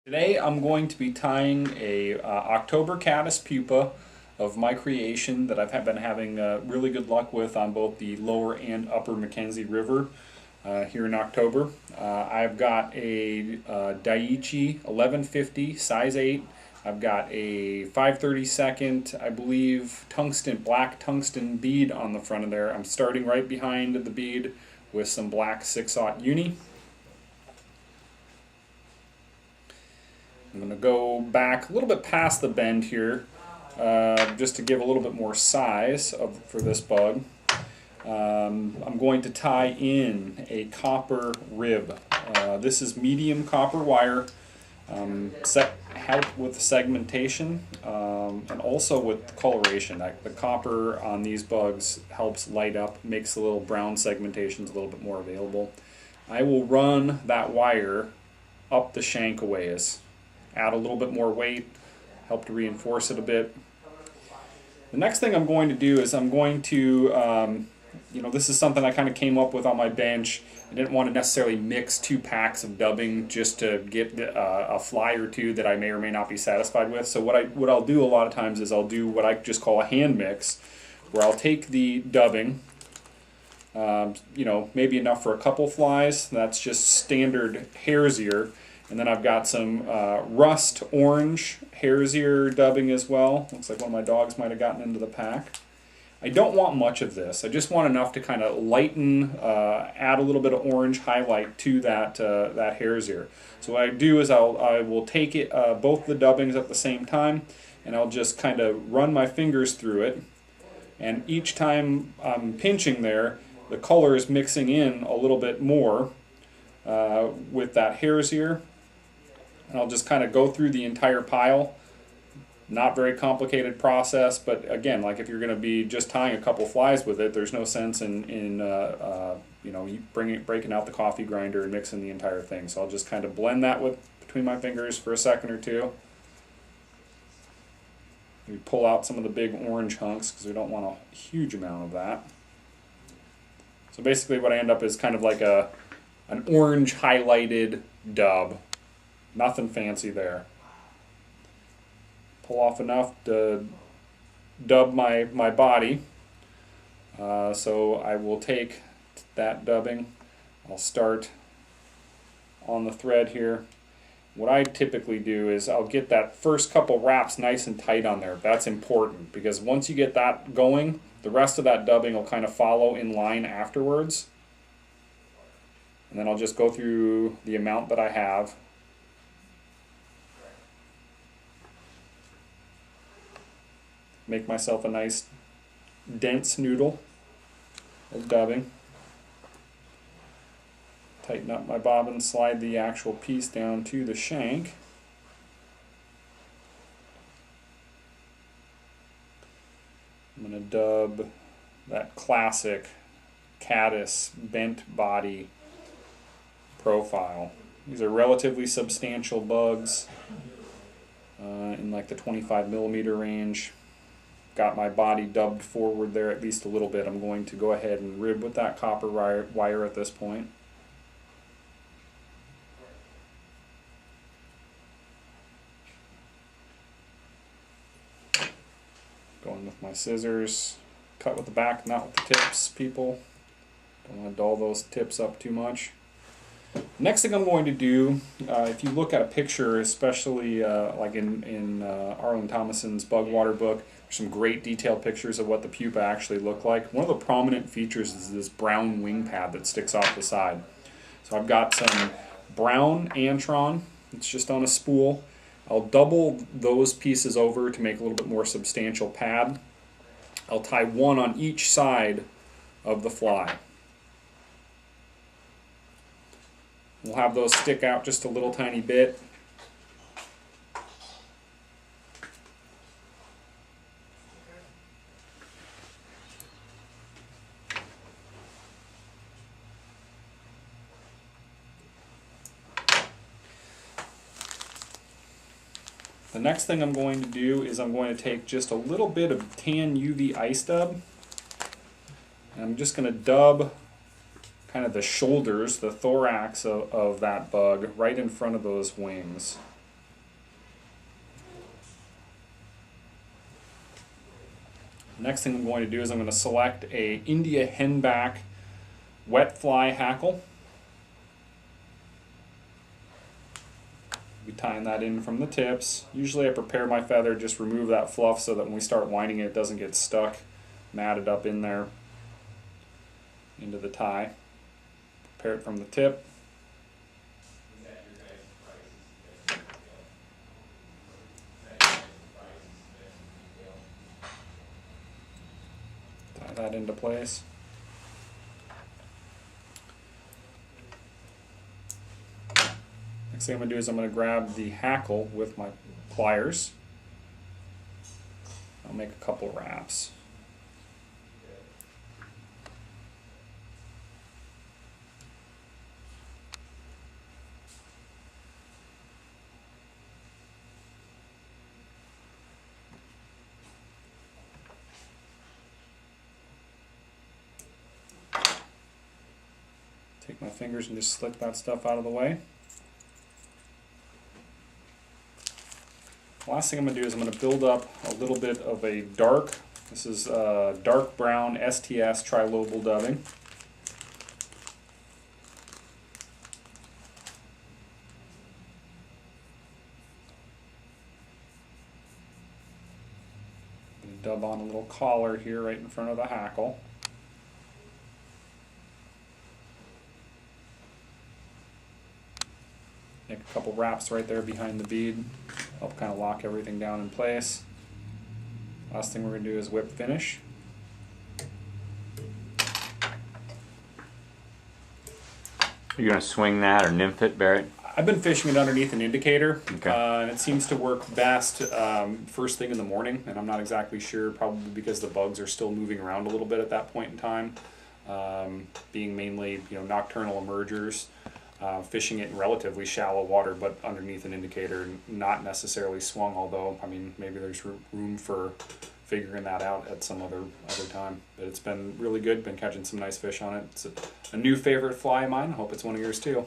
Today I'm going to be tying a October Caddis Pupa of my creation that I've been having really good luck with on both the lower and upper Mackenzie River here in October. I've got a Daiichi 1150 size 8. I've got a 5/32, I believe, black tungsten bead on the front of there. I'm starting right behind the bead with some black 6/0 uni. I'm going to go back a little bit past the bend here just to give a little bit more size for this bug. I'm going to tie in a copper rib. This is medium copper wire, help with segmentation and also with coloration. The copper on these bugs helps light up, makes the little brown segmentations a little bit more available. I will run that wire up the shank a ways. Add a little bit more weight, help to reinforce it a bit. The next thing I'm going to do is I'm going to, this is something I kind of came up with on my bench. I didn't want to necessarily mix 2 packs of dubbing just to get a fly or two that I may or may not be satisfied with. So what I'll do a lot of times is I'll do what I just call a hand mix, where I'll take the dubbing, maybe enough for a couple flies. That's just standard hare's ear. And then I've got some rust orange hare's ear dubbing as well. Looks like one of my dogs might have gotten into the pack. I don't want much of this. I just want enough to kind of lighten, add a little bit of orange highlight to that hare's ear. So what I do is I will take it both the dubbings at the same time, and I'll just kind of run my fingers through it. And each time I'm pinching there, the color is mixing in a little bit more with that hare's ear. And I'll just kind of go through the entire pile. Not very complicated process, but again, like if you're going to be just tying a couple flies with it, there's no sense in breaking out the coffee grinder and mixing the entire thing. So I'll just kind of blend that between my fingers for a second or two. We pull out some of the big orange hunks because we don't want a huge amount of that. So basically what I end up is kind of like an orange highlighted dub. Nothing fancy there. Pull off enough to dub my body. So I will take that dubbing. I'll start on the thread here. What I typically do is I'll get that first couple wraps nice and tight on there. That's important because once you get that going, the rest of that dubbing will kind of follow in line afterwards. And then I'll just go through the amount that I have. Make myself a nice dense noodle of dubbing. Tighten up my bobbin, slide the actual piece down to the shank. I'm going to dub that classic caddis bent body profile. These are relatively substantial bugs in like the 25 millimeter range. Got my body dubbed forward there at least a little bit. I'm going to go ahead and rib with that copper wire at this point. Going with my scissors. Cut with the back, not with the tips, people. Don't want to dull those tips up too much. Next thing I'm going to do, if you look at a picture, especially like in Arlen Thomason's Bug Water book, there's some great detailed pictures of what the pupa actually look like. One of the prominent features is this brown wing pad that sticks off the side. So I've got some brown antron. It's just on a spool. I'll double those pieces over to make a little bit more substantial pad. I'll tie one on each side of the fly. We'll have those stick out just a little tiny bit. The next thing I'm going to do is I'm going to take just a little bit of tan UV ice dub. And I'm just going to dub kind of the shoulders, the thorax of that bug right in front of those wings. Next thing I'm going to do is I'm going to select a India henback wet fly hackle. Be tying that in from the tips. Usually I prepare my feather, just remove that fluff so that when we start winding it doesn't get stuck, matted up in there into the tie. Prepare it from the tip. Tie that into place. Next thing I'm going to do is I'm going to grab the hackle with my pliers. I'll make a couple wraps. Take my fingers and just slick that stuff out of the way. Last thing I'm going to do is I'm going to build up a little bit of a dark, this is dark brown STS trilobal dubbing. I'm going to dub on a little collar here right in front of the hackle. Make a couple wraps right there behind the bead, help kind of lock everything down in place. Last thing we're going to do is whip finish. You're going to swing that or nymph it, Barrett? I've been fishing it underneath an indicator, Okay. And it seems to work best first thing in the morning, and I'm not exactly sure, probably because the bugs are still moving around a little bit at that point in time, being mainly nocturnal emergers. Fishing it in relatively shallow water, but underneath an indicator, not necessarily swung, although, I mean, maybe there's room for figuring that out at some other time. But it's been really good, been catching some nice fish on it. It's a new favorite fly of mine. Hope it's one of yours too.